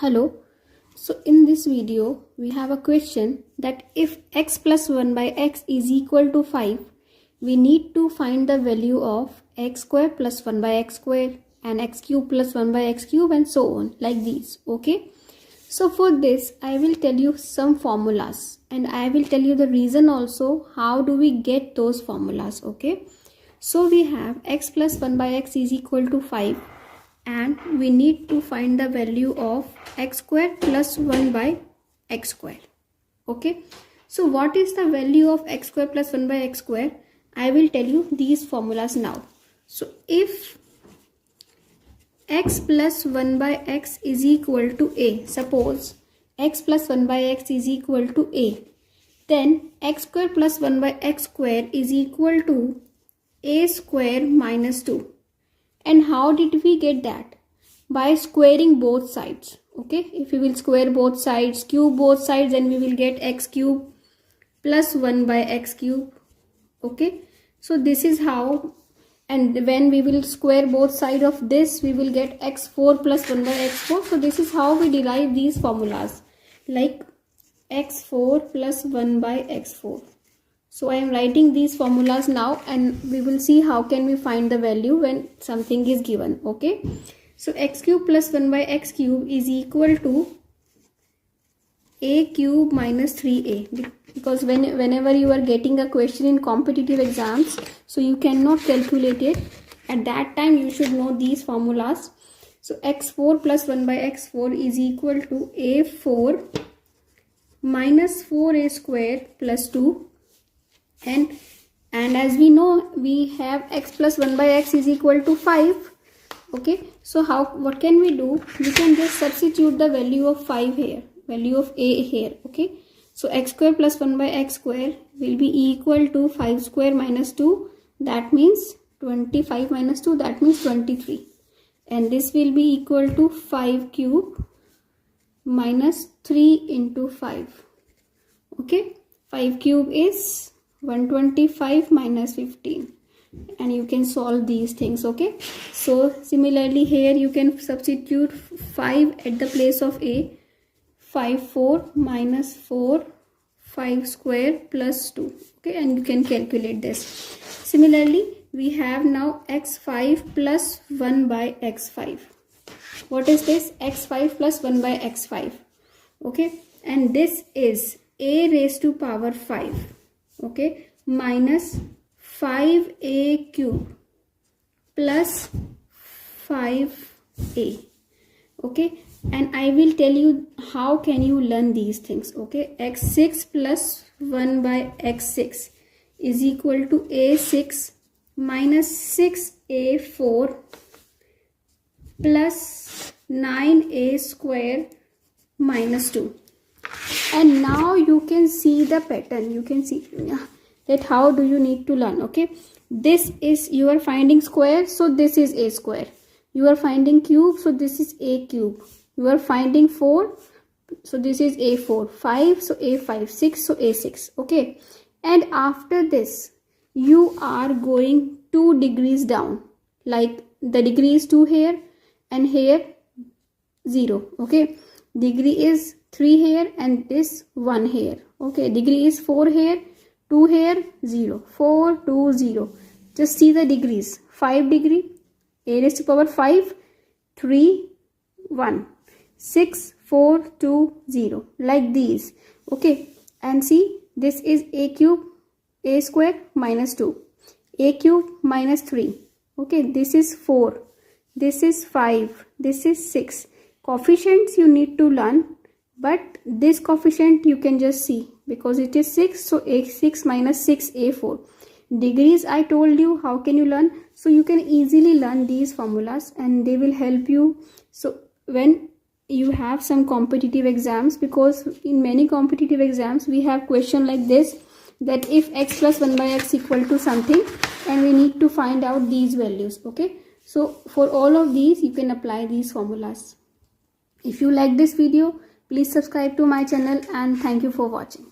Hello. So in this video we have a question that if x plus 1 by x is equal to 5, we need to find the value of x square plus 1 by x square and x cube plus 1 by x cube and so on, like these. Okay. So for this I will tell you some formulas and I will tell you the reason also how do we get those formulas. Okay. So we have x plus 1 by x is equal to 5. And we need to find the value of x square plus 1 by x square. Okay. So what is the value of x square plus 1 by x square? I will tell you these formulas now. So if x plus 1 by x is equal to a, suppose x plus 1 by x is equal to a, then x square plus 1 by x square is equal to a square minus 2. And how did we get that? By squaring both sides. Okay, if we will square both sides, cube both sides, then we will get x cube plus 1 by x cube. Okay, so this is how, and when we will square both sides of this, we will get x4 plus 1 by x4. So this is how we derive these formulas, like x4 plus 1 by x4. So I am writing these formulas now and we will see how can we find the value when something is given. Okay. So x cube plus 1 by x cube is equal to a cube minus 3a. Because whenever you are getting a question in competitive exams, so you cannot calculate it. At that time you should know these formulas. So x4 plus 1 by x4 is equal to a4 minus 4a square plus 2. And as we know, we have x plus 1 by x is equal to 5. Okay, so what can we do? We can just substitute the value of 5 here, value of a here. Okay, so x square plus 1 by x square will be equal to 5 square minus 2, that means 25 minus 2, that means 23, and this will be equal to 5 cube minus 3 into 5. Okay, 5 cube is 125 minus 15, and you can solve these things. Okay, so similarly here you can substitute 5 at the place of a. 5 4 minus 4 5 square plus 2. Okay, and you can calculate this. Similarly we have now x5 plus 1 by x5. What is this? x5 plus 1 by x5. Okay, and this is a raised to power 5. Okay, minus 5a cube plus 5a. Okay, and I will tell you how can you learn these things. Okay, x6 plus 1 by x6 is equal to a6 minus 6a4 plus 9a square minus 2. And now you can see the pattern. You can see that how do you need to learn. Okay, this is you are finding square, so this is a square. You are finding cube, so this is a cube. You are finding 4, so this is a4. 5, so a5. 6, so a6. Okay, and after this you are going 2 degrees down, like the degree is 2 here and here 0. Okay, degree is 3 here and this 1 here. Okay, degree is 4 here, 2 here, 0. 4, 2, 0. Just see the degrees. 5 degree, a raised to power 5, 3, 1. 6, 4, 2, 0. Like these. Okay, and see this is a cube, a square minus 2. A cube minus 3. Okay, this is 4. This is 5. This is 6. Coefficients you need to learn. But this coefficient you can just see because it is 6, so a6 minus 6 a4. Degrees I told you how can you learn. So you can easily learn these formulas and they will help you. So when you have some competitive exams, because in many competitive exams we have question like this, that if x plus 1 by x equal to something and we need to find out these values. Okay, so for all of these you can apply these formulas. If you like this video, please subscribe to my channel and thank you for watching.